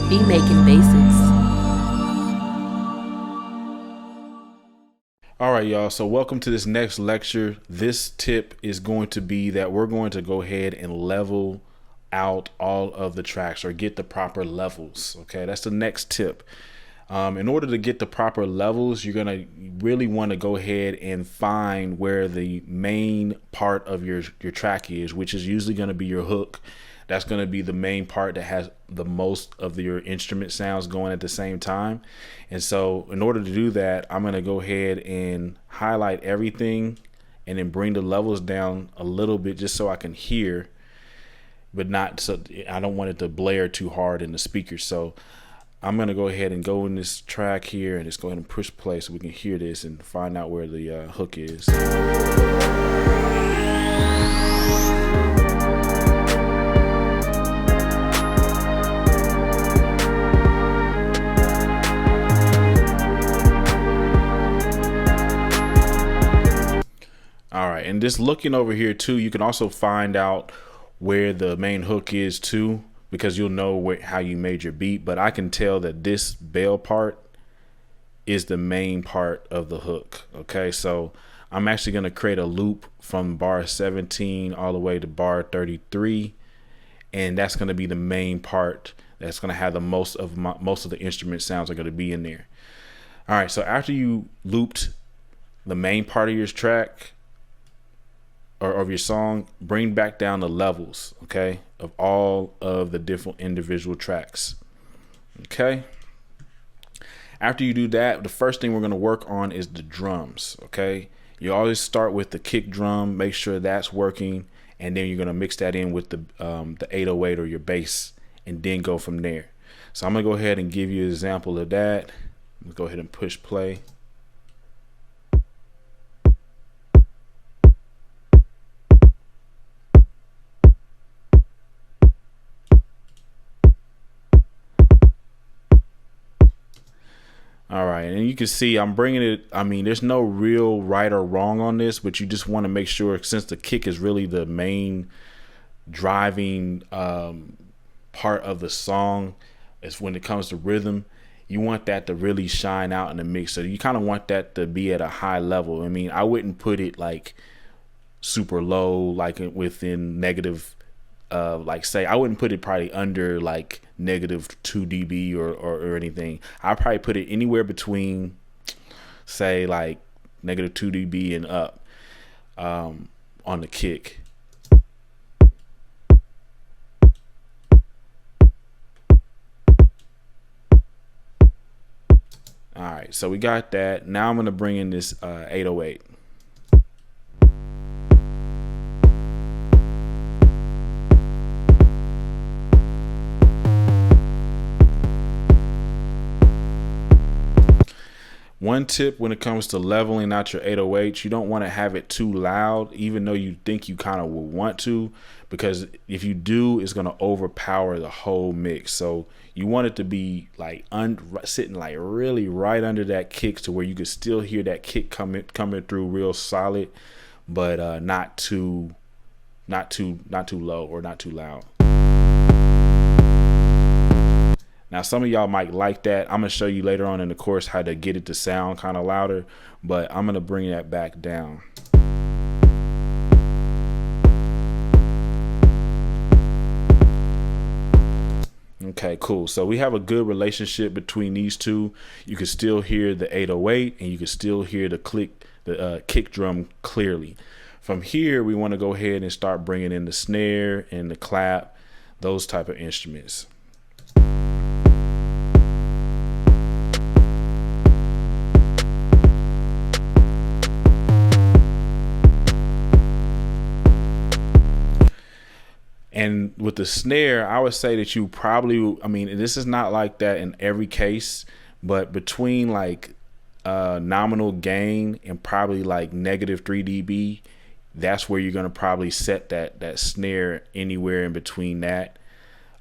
Be making basics. All right, y'all. So welcome to this next lecture. This tip is going to be that we're going to go ahead and level out all of the tracks or get the proper levels. Okay, that's the next tip. In order to get the proper levels, you're going to really want to go ahead and find where the main part of your track is, which is usually going to be your hook. That's going to be the main part that has the most of your instrument sounds going at the same time. And so in order to do that, I'm going to go ahead and highlight everything and then bring the levels down a little bit just so I can hear, but not so I don't want it to blare too hard in the speakers. So I'm going to go ahead and go in this track here and just go ahead and push play so we can hear this and find out where the hook is. All right, and just looking over here too, you can also find out where the main hook is too, because you'll know how you made your beat. But I can tell that this bell part is the main part of the hook. Okay, so I'm actually going to create a loop from bar 17 all the way to bar 33, and that's going to be the main part. That's going to have the most of the instrument sounds are going to be in there. All right, so after you looped the main part of your track or of your song, bring back down the levels, okay, of all of the different individual tracks. Okay, after you do that, the first thing we're going to work on is the drums. Okay, you always start with the kick drum, make sure that's working, and then you're going to mix that in with the 808 or your bass, and then go from there. So I'm going to go ahead and give you an example of that. Let's go ahead and push play. All right, and you can see I'm bringing it. I mean, there's no real right or wrong on this, but you just want to make sure, since the kick is really the main driving part of the song, is when it comes to rhythm, you want that to really shine out in the mix. So you kind of want that to be at a high level. I mean, I wouldn't put it like super low, like within negative. Like say I wouldn't put it probably under like negative 2 dB or anything. I probably put it anywhere between say like negative 2 dB and up on the kick. All right, so we got that. Now I'm gonna bring in this 808. One tip when it comes to leveling out your 808, you don't want to have it too loud, even though you think you kind of will want to, because if you do, it's going to overpower the whole mix. So you want it to be like sitting like really right under that kick, to where you can still hear that kick coming through real solid, but not too low or not too loud. Now, some of y'all might like that. I'm going to show you later on in the course how to get it to sound kind of louder, but I'm going to bring that back down. Okay, cool. So we have a good relationship between these two. You can still hear the 808 and you can still hear the kick drum clearly. From here, we want to go ahead and start bringing in the snare and the clap, those type of instruments. And with the snare, I would say that you probably, I mean, this is not like that in every case, but between like nominal gain and probably like negative 3 dB, that's where you're going to probably set that snare anywhere in between that.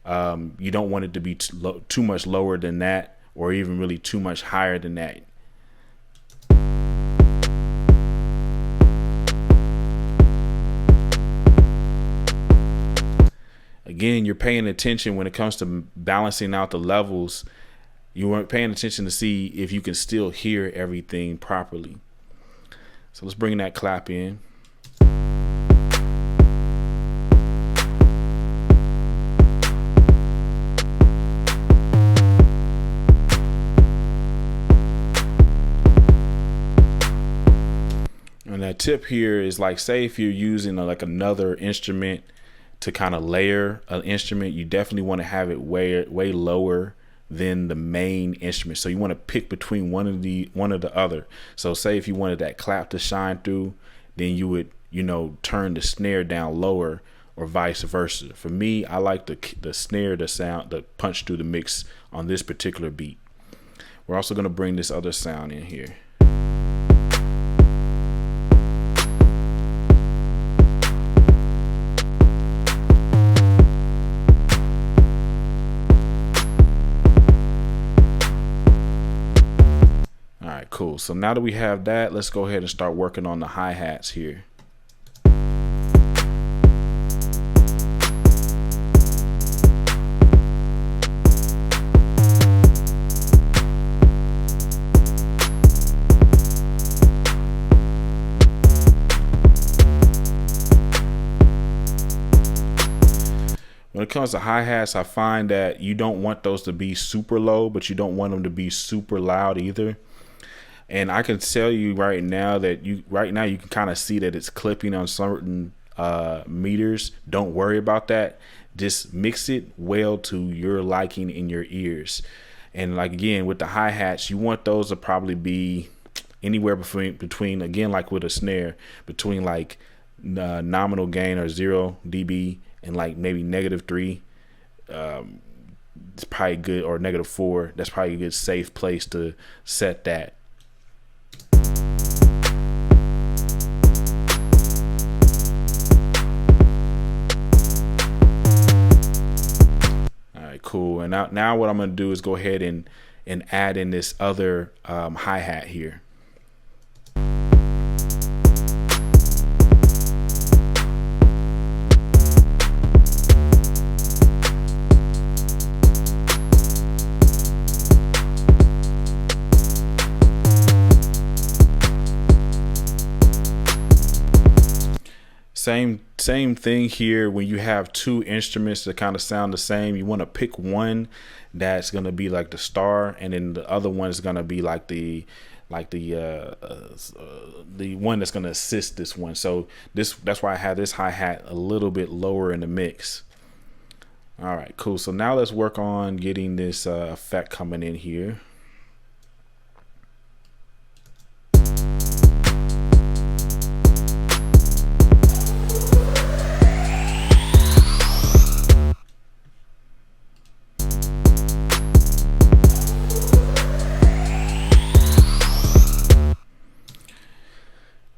You don't want it to be too much lower than that, or even really too much higher than that. Again, you're paying attention when it comes to balancing out the levels. You weren't paying attention to see if you can still hear everything properly. So let's bring that clap in. And that tip here is like, say if you're using like another instrument to kind of layer an instrument, you definitely want to have it way lower than the main instrument. So you want to pick between one of the other. So say if you wanted that clap to shine through, then you would, turn the snare down lower, or vice versa. For me, I like the snare to punch through the mix on this particular beat. We're also going to bring this other sound in here. Cool. So now that we have that, let's go ahead and start working on the hi-hats here. When it comes to hi-hats, I find that you don't want those to be super low, but you don't want them to be super loud either. And I can tell you right now that you can kind of see that it's clipping on certain meters. Don't worry about that. Just mix it well to your liking in your ears. And like, again, with the hi-hats, you want those to probably be anywhere between again, like with a snare, between like nominal gain or 0 dB and like maybe -3. It's probably good, or -4. That's probably a good safe place to set that. Cool. And now what I'm going to do is go ahead and add in this other hi-hat here. Same thing here. When you have two instruments that kind of sound the same, you want to pick one that's going to be like the star, and then the other one is going to be like the one that's going to assist this one. So that's why I have this hi-hat a little bit lower in the mix. All right, cool. So now let's work on getting this effect coming in here.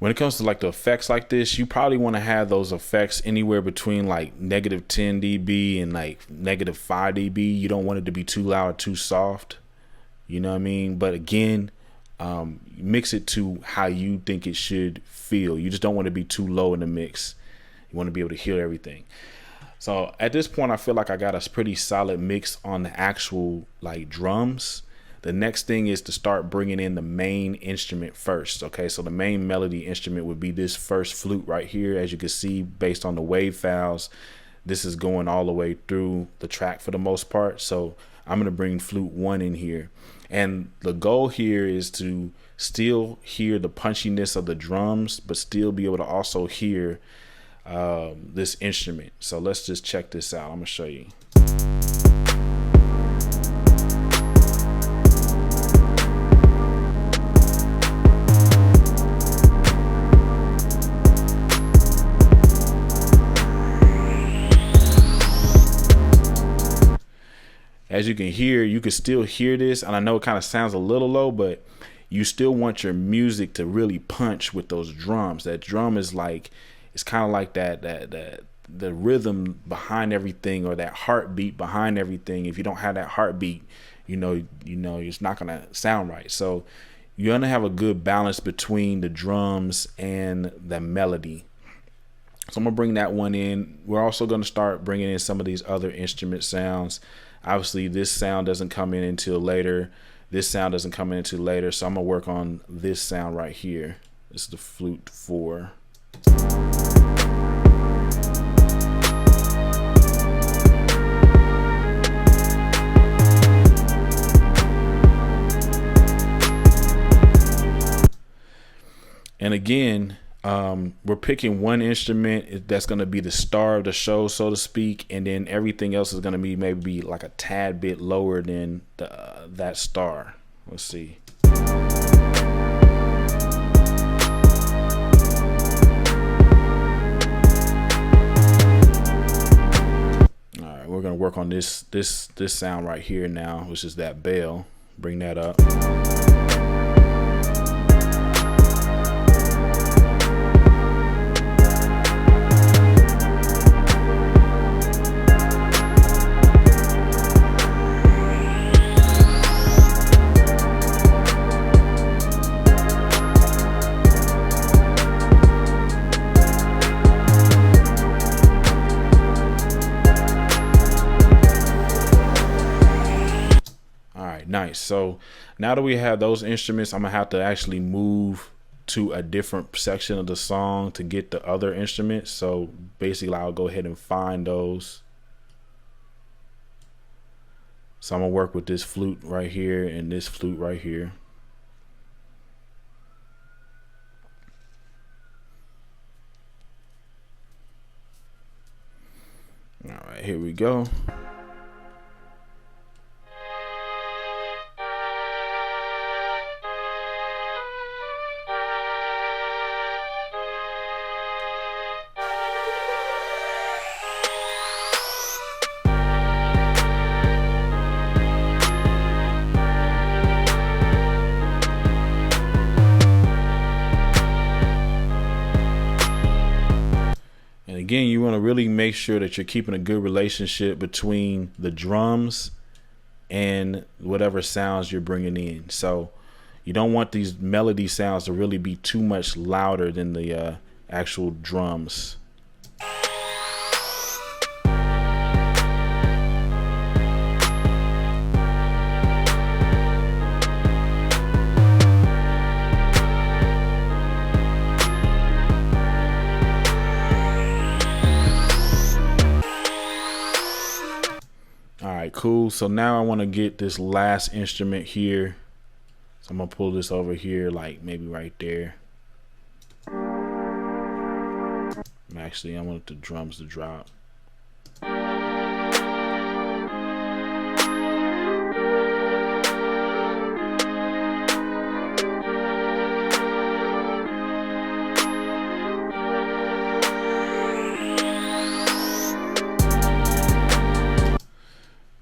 When it comes to like the effects like this, you probably want to have those effects anywhere between like -10 dB and like -5 dB. You don't want it to be too loud or too soft. You know what I mean? But again, mix it to how you think it should feel. You just don't want to be too low in the mix. You want to be able to hear everything. So at this point, I feel like I got a pretty solid mix on the actual like drums. The next thing is to start bringing in the main instrument first. Okay, so the main melody instrument would be this first flute right here. As you can see, based on the wave files, this is going all the way through the track for the most part. So I'm going to bring flute 1 in here. And the goal here is to still hear the punchiness of the drums, but still be able to also hear this instrument. So let's just check this out. I'm going to show you. As you can hear, you can still hear this, and I know it kind of sounds a little low, but you still want your music to really punch with those drums. That drum is like, it's kind of like that the rhythm behind everything, or that heartbeat behind everything. If you don't have that heartbeat, you know it's not gonna sound right. So you're gonna have a good balance between the drums and the melody. So I'm gonna bring that one in. We're also gonna start bringing in some of these other instrument sounds. Obviously, this sound doesn't come in until later. This sound doesn't come in until later. So I'm gonna work on this sound right here. This is the flute 4. And again, we're picking one instrument that's going to be the star of the show, so to speak, and then everything else is going to be maybe like a tad bit lower than that star. Let's see. All right, we're going to work on this sound right here now, which is that bell. Bring that up. Nice. So now that we have those instruments, I'm gonna have to actually move to a different section of the song to get the other instruments. So basically I'll go ahead and find those. So I'm gonna work with this flute right here and this flute right here. All right, here we go. Again, you want to really make sure that you're keeping a good relationship between the drums and whatever sounds you're bringing in. So you don't want these melody sounds to really be too much louder than the actual drums. Cool. So now I want to get this last instrument here. So I'm gonna pull this over here, like maybe right there. Actually, I want the drums to drop.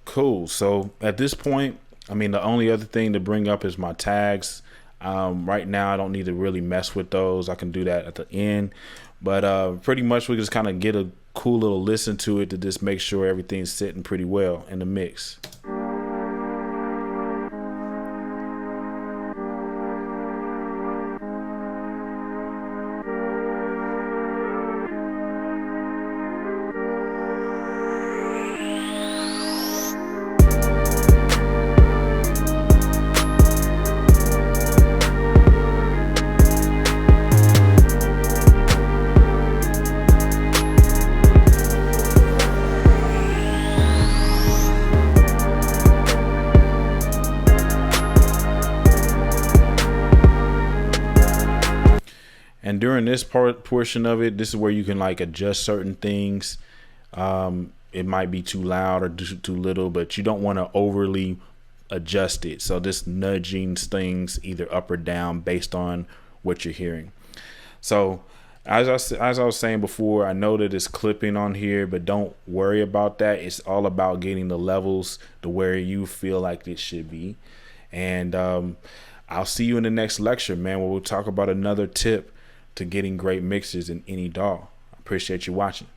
Cool. So at this point, I mean, the only other thing to bring up is my tags. Right now, I don't need to really mess with those. I can do that at the end. But pretty much we just kind of get a cool little listen to it to just make sure everything's sitting pretty well in the mix. And during this portion of it, this is where you can like adjust certain things. It might be too loud or too little, but you don't want to overly adjust it. So just nudging things either up or down based on what you're hearing. So as I was saying before, I know that it's clipping on here, but don't worry about that. It's all about getting the levels to where you feel like it should be. And I'll see you in the next lecture, man, where we'll talk about another tip to getting great mixes in any DAW. I appreciate you watching.